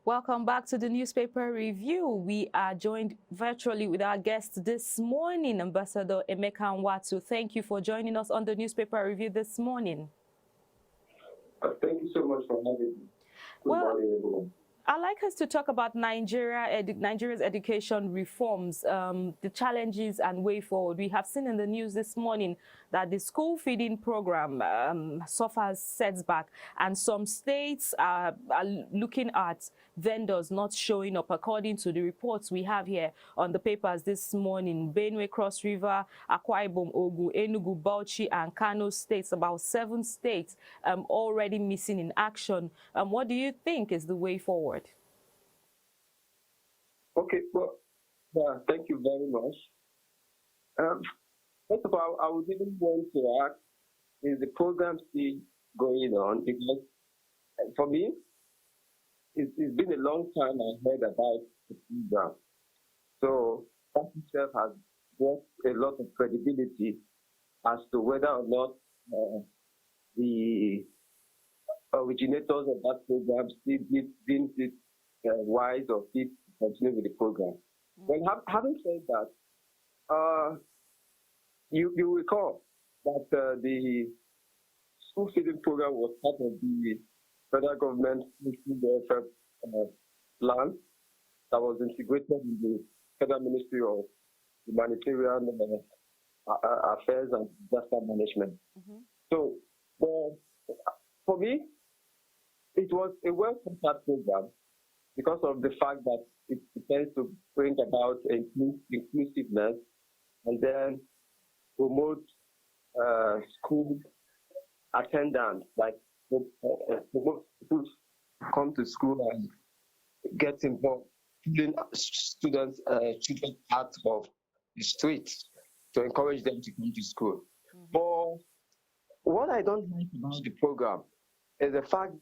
Welcome back to the newspaper review. We are joined virtually with our guest this morning, Ambassador Emeka Nwatu. Thank you for joining us on the newspaper review this morning. Thank you so much for having me. Good morning, everyone. I'd like us to talk about Nigeria's education reforms, the challenges and way forward. We have seen in the news this morning that the school feeding program suffers setback, and some states are looking at vendors not showing up. According to the reports we have here on the papers this morning, Benue, Cross River, Akwa Ibom, Ogun, Enugu, Bauchi, and Kano states, about 7 states already missing in action. What do you think is the way forward? Okay, well, thank you very much. First of all, I would even want to ask, is the program still going on? Because for me, it's been a long time I heard about the program. So that itself has brought a lot of credibility as to whether or not the originators of that program still deems it wise or fit to continue with the program. Well, having said that, you recall that the school feeding program was part of the federal government food welfare plan that was integrated in the Federal Ministry of Humanitarian Affairs and Disaster Management. So, for me, it was a well-thought program because of the fact that it tends to bring about inclusiveness and then promote school attendance, like promote people come to school and get involved, pulling students, children out of the streets to encourage them to come to school. But what I don't like about the program is the fact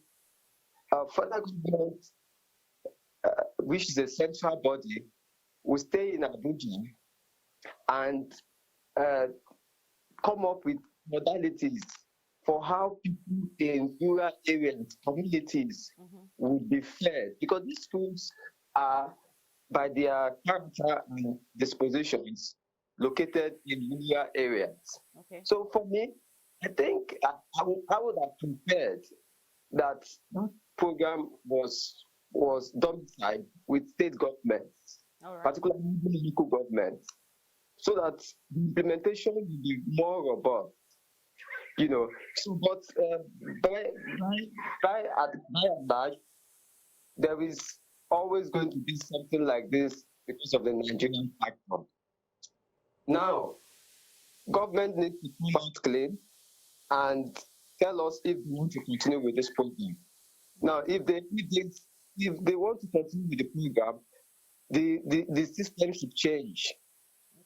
federal government, which is a central body, will stay in Abuja and come up with modalities for how people in rural areas, communities, will be fed. Because these schools are, by their character and dispositions, located in rural areas. Okay. So for me, I think I would have prepared that program was domiciled with state governments, particularly local governments, so that the implementation will be more robust. You know, so but by and large, there is always going to be something like this because of the Nigerian factor. Now, government needs to come out clean and tell us if they want to continue with this program. Now, if they want to continue with the program, the system should change.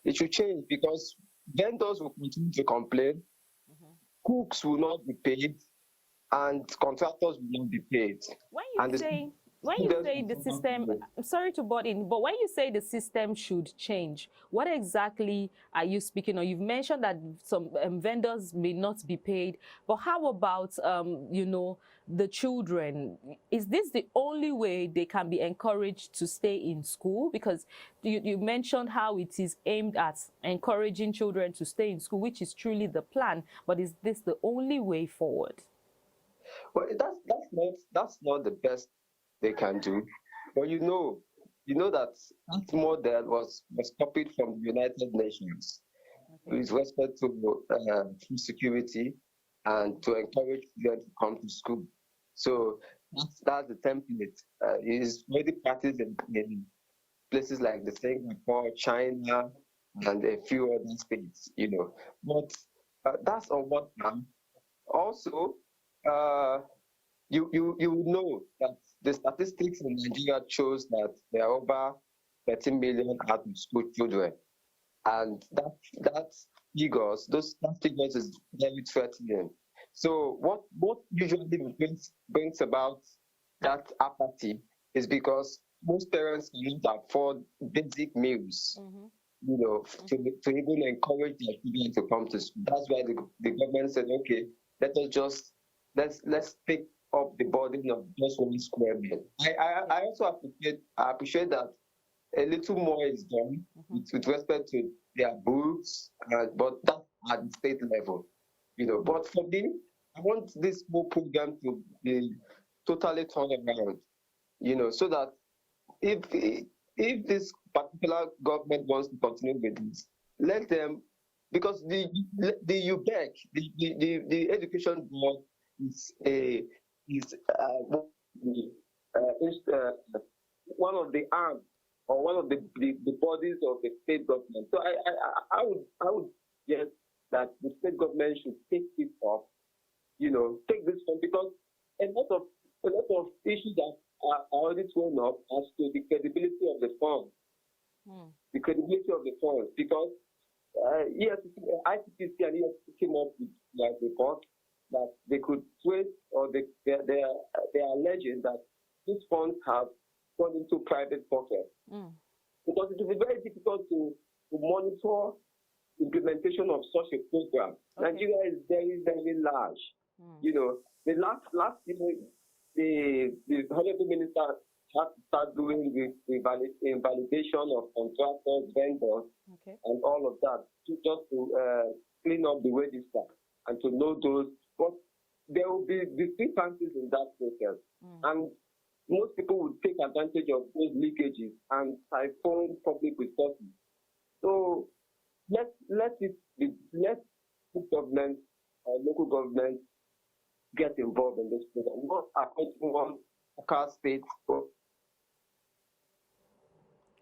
It should change because vendors will continue to complain, cooks will not be paid, and contractors will not be paid. When you say the system, I'm sorry to butt in, but when you say the system should change, what exactly are you speaking of? You've mentioned that some vendors may not be paid, but how about, the children? Is this the only way they can be encouraged to stay in school? Because you mentioned how it is aimed at encouraging children to stay in school, which is truly the plan, but is this the only way forward? Well, that's not the best they can do. But you know that model was copied from the United Nations with respect to food security and to encourage them to come to school. So that's the template. It is already practiced in places like the Singapore, China, and a few other states. But that's on one hand. Also, you know that the statistics in Nigeria shows that there are over 13 million out of school children, and those figures is very threatening. So what usually brings about that apathy is because most parents cannot afford basic meals. To even encourage their children to come to school. That's why the government said, okay, let's pick up the burden of just 1 square meal. I also appreciate that a little more is done with respect to their books, but that's at the state level, But for me, I want this whole program to be totally turned around, so that if this particular government wants to continue with this, let them, because the UBEC, the education board is one of the arms or one of the bodies of the state government. So I would suggest that the state government should take this up, take this one, because a lot of issues that are already thrown up as to the credibility of the fund. The credibility of the funds, because ICPC and EFCC came up with their report that they could trace, or they are alleging that these funds have gone into private pockets. Because it will be very difficult to monitor implementation of such a program. Okay. Nigeria is very, very large. The last year, the Honorable Minister had to start doing the validation of contractors, vendors, and all of that, just to clean up the register and to know those. But there will be discrepancies in that process. And most people would take advantage of those leakages and siphon public resources. So let government or local government get involved in this program. Not appointing one Accra State.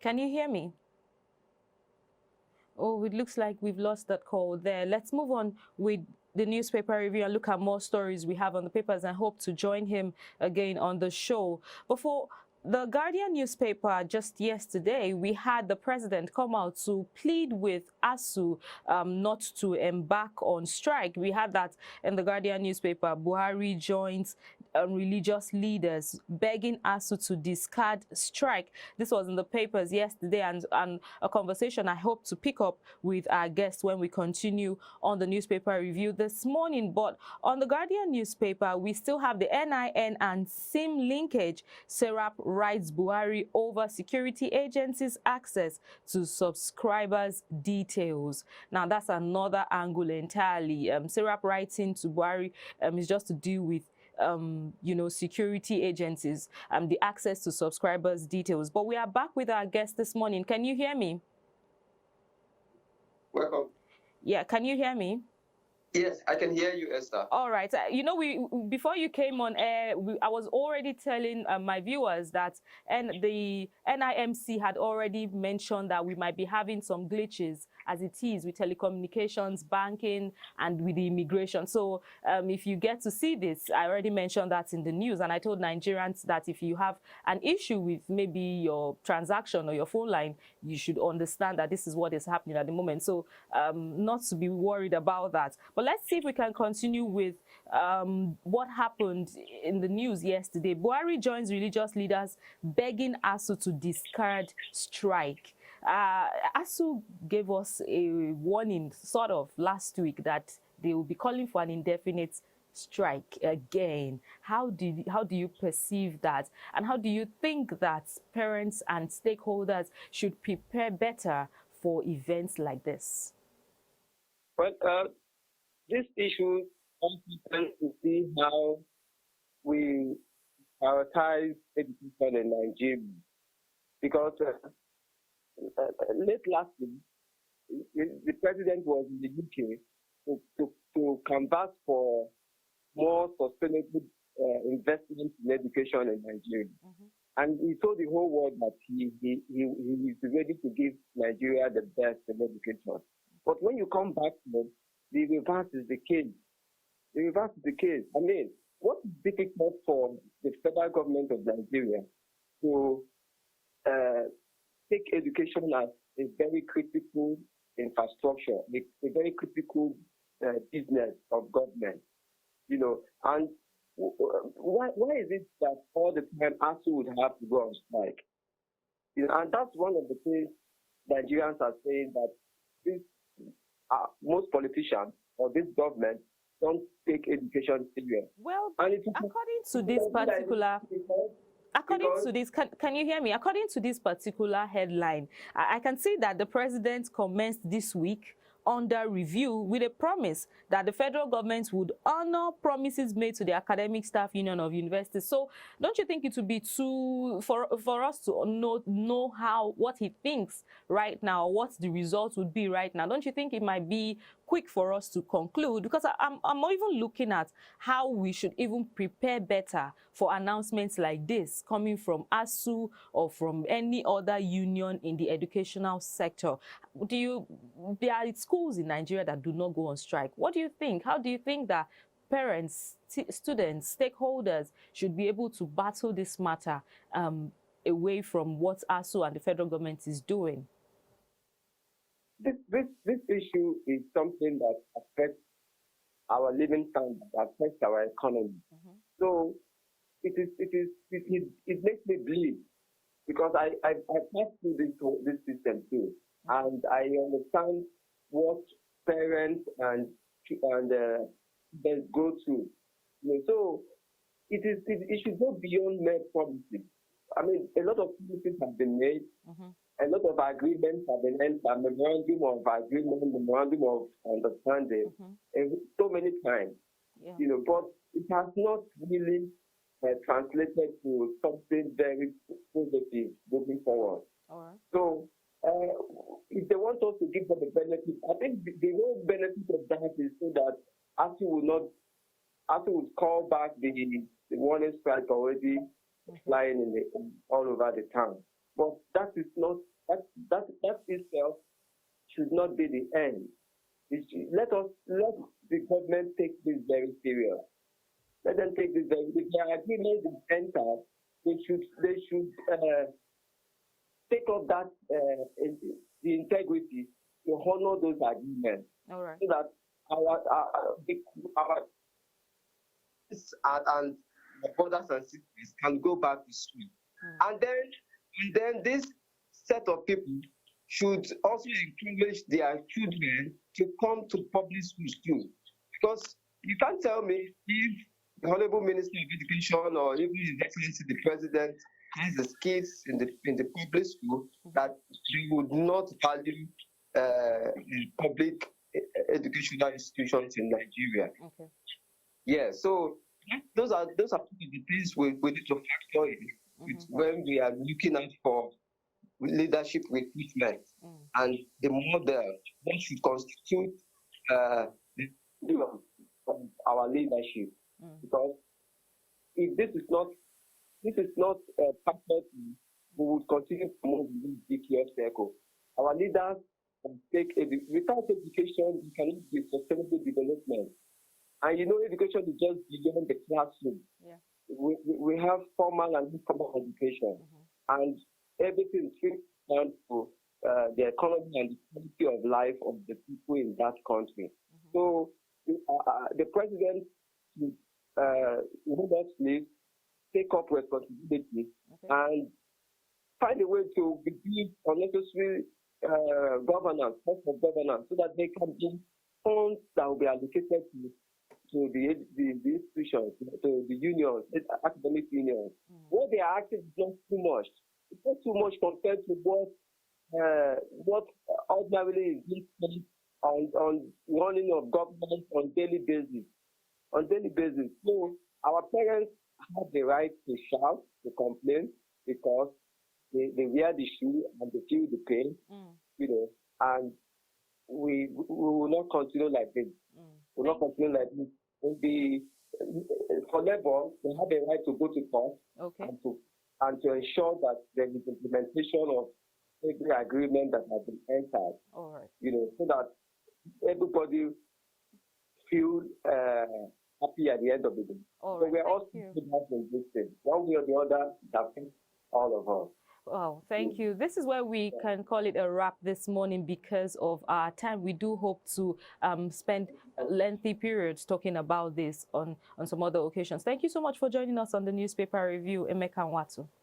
Can you hear me? Oh, it looks like we've lost that call there. Let's move on with the newspaper review and look at more stories we have on the papers, and hope to join him again on the show. Before the Guardian newspaper, just yesterday, we had the president come out to plead with ASUU not to embark on strike. We had that in the Guardian newspaper. Buhari joins religious leaders begging ASUU to discard strike. This was in the papers yesterday, and a conversation I hope to pick up with our guests when we continue on the newspaper review this morning. But on the Guardian newspaper, we still have the NIN and SIM linkage. Serap writes Buhari over security agencies' access to subscribers' details. Now, that's another angle entirely. Serap writing to Buhari is just to do with security agencies and the access to subscribers' details. But we are back with our guest this morning. Can you hear me? Welcome. Yeah, can you hear me? Yes, I can hear you, Esther. All right. Before you came on air, I was already telling my viewers that the NIMC had already mentioned that we might be having some glitches as it is with telecommunications, banking, and with the immigration. So if you get to see this, I already mentioned that in the news, and I told Nigerians that if you have an issue with maybe your transaction or your phone line, you should understand that this is what is happening at the moment. So not to be worried about that. But let's see if we can continue with what happened in the news yesterday. Buhari joins religious leaders begging ASUU to discard strike. ASUU gave us a warning sort of last week that they will be calling for an indefinite strike again. How do you perceive that? And how do you think that parents and stakeholders should prepare better for events like this? Well, this issue comes to see how we prioritize education in Nigeria, because late last week, the president was in the UK to canvass for more sustainable investment in education in Nigeria. And he told the whole world that he is ready to give Nigeria the best in education. But when you come back to it, the reverse is the case. The reverse is the case. I mean, what is difficult for the federal government of Nigeria to take education as a very critical infrastructure, a very critical business of government, and why is it that all the time ASUU would have to go on strike? And that's one of the things Nigerians are saying, that this most politicians or this government don't take education serious. Well, And according to this particular, can you hear me? According to this particular headline, I can see that the president commenced this week under review with a promise that the federal government would honor promises made to the academic staff union of universities. So don't you think it would be too for us to know what he thinks right now, what the results would be right now? Don't you think it might be quick for us to conclude? Because I'm even looking at how we should even prepare better for announcements like this coming from ASU or from any other union in the educational sector. There are schools in Nigeria that do not go on strike. What do you think? How do you think that parents, students, stakeholders should be able to battle this matter away from what ASU and the federal government is doing? This issue is something that affects our living standards, affects our economy. So it makes me bleed, because I passed through this system too, and I understand what parents and they go through. So it should go beyond mere promises. I mean, a lot of promises have been made. A lot of agreements have been entered, memorandum of agreement, memorandum of understanding, so many times. But it has not really translated to something very positive moving forward. So if they want us to give them the benefit, I think the whole benefit of that is so that ASU would call back the warning strike already flying all over the town. But that itself should not be the end. Let the government take this very serious. Let them take this very. If their agreement is entered, they should take up that the integrity to honor those agreements, so that our and brothers and sisters can go back to school. And then this set of people should also encourage their children to come to public schools too. Because you can't tell me if the Honorable Minister of Education or even His Excellency the President has the kids in the public school that they would not value public educational institutions in Nigeria. Yeah, so those are the things we need to factor in when we are looking out for leadership recruitment and the model that should constitute our leadership. Because if this is not perfect, we will continue to move in this vicious circle. Our leaders without education, we cannot be sustainable development. And education is just beyond the classroom. We have formal and informal education, and everything is down to the economy and the quality of life of the people in that country. So the president should take up responsibility and find a way to reduce unnecessary governance, cost of governance, so that they can be funds that will be allocated to the institutions, to the unions, academic unions. What they are asking is just too much. It's not too much compared to what ordinarily is being spent on running of government on daily basis. So our parents have the right to shout, to complain, because they wear the shoe and they feel the pain, and we will not continue like this. We will not continue like this. For labor, they have a right to go to court and to ensure that there is implementation of every agreement that has been entered. So that everybody feel happy at the end of the day. So we are all in this thing. One way or the other, that affects all of us. Wow, thank you. This is where we can call it a wrap this morning because of our time. We do hope to spend lengthy periods talking about this on some other occasions. Thank you so much for joining us on the Newspaper Review, Emeka Nwatu.